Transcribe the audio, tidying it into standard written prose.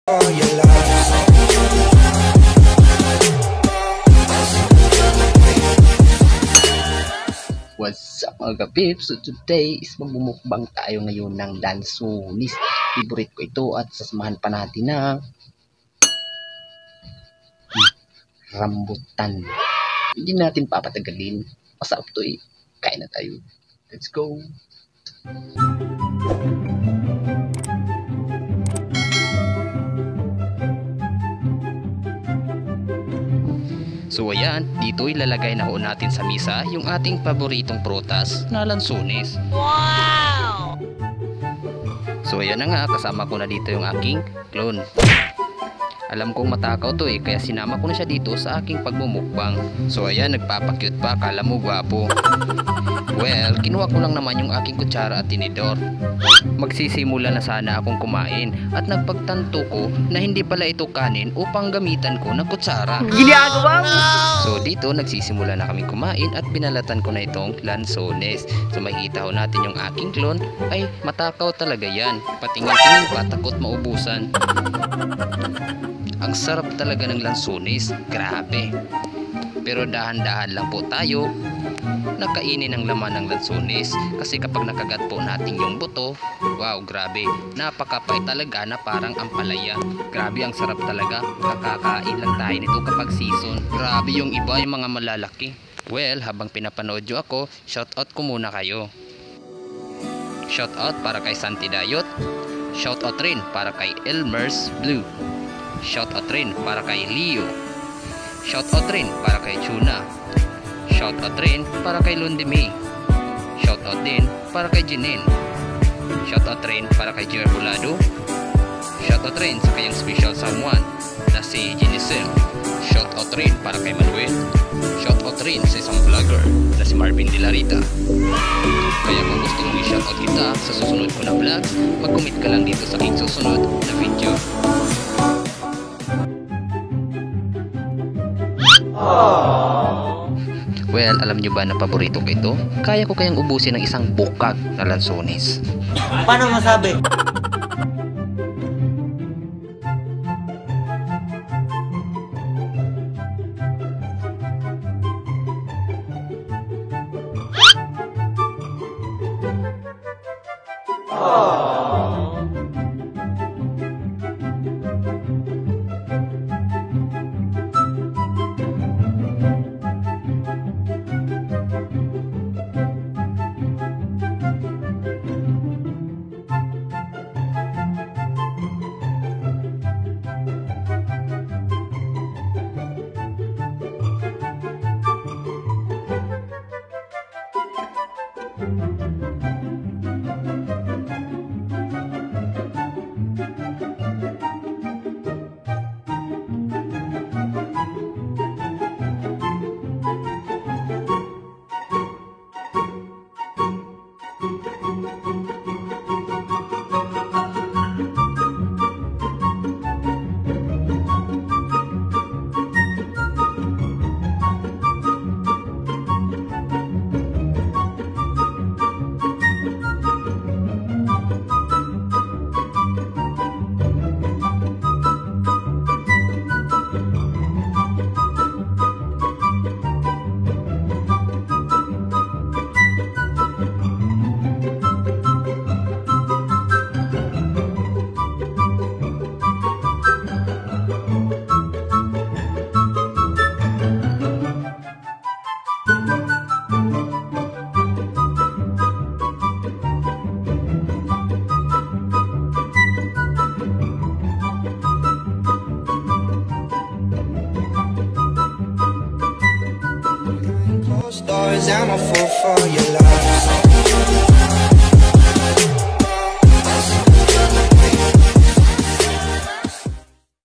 all your life. What's up mga kapips? So today is magbumukbang tayo ngayon ng lansones. Favorite ko ito at sasamahan pa natin ng rambutan. Hindi natin papatagalin. Masarap to eh. Kain na tayo. Let's go! So ayan, dito ilalagay na ho natin sa misa yung ating paboritong prutas na lansones. Wow! So ayan na nga, kasama ko na dito yung aking clone. Alam kong matakaw to eh, kaya sinama ko na siya dito sa aking pagmumukbang. So ayan, nagpapakyut pa, kala mo gwapo. Well, kinuha ko lang naman yung aking kutsara at tinidor. Magsisimula na sana akong kumain at nagpagtanto ko na hindi pala ito kanin upang gamitan ko ng kutsara. Ginagawa mo! So dito nagsisimula na kami kumain at binalatan ko na itong lansones. So makikita ho natin yung aking clone ay matakaw talaga yan. Patingin-tingin pa, takot maubusan. Ang sarap talaga ng lansones, grabe. Pero dahan-dahan lang po tayo nakainin ang laman ng lansones kasi kapag nakagat po natin yung buto, wow, grabe, napakapay talaga na parang ampalaya. Grabe, ang sarap talaga. Kakakain lang tayo nito kapag season. Grabe yung iba, yung mga malalaki. Well, habang pinapanood nyo ako, shoutout ko muna kayo. Shoutout para kay Santi Dayot. Shoutout rin para kay Elmer's Blue. Shoutout rin para kay Leo. Shoutout rin para kay Chuna. Shoutout rin para kay Lundimi. Shoutout din para kay Jinin. Shoutout rin para kay Jer Hulado. Shoutout rin sa kayang special someone na si Jenisel. Shoutout rin para kay Manuel. Shoutout rin sa isang vlogger na si Marvin De La Rita. Kaya kung gusto mong i-shoutout kita sa susunod ko na vlog, mag-comment ka lang dito sa aking susunod na video. Well, alam nyo ba na paborito ko ito? Kaya ko kayang ubusin ng isang bukag na lansones. Paano masabi? Closed doors, I'm a fool for your love.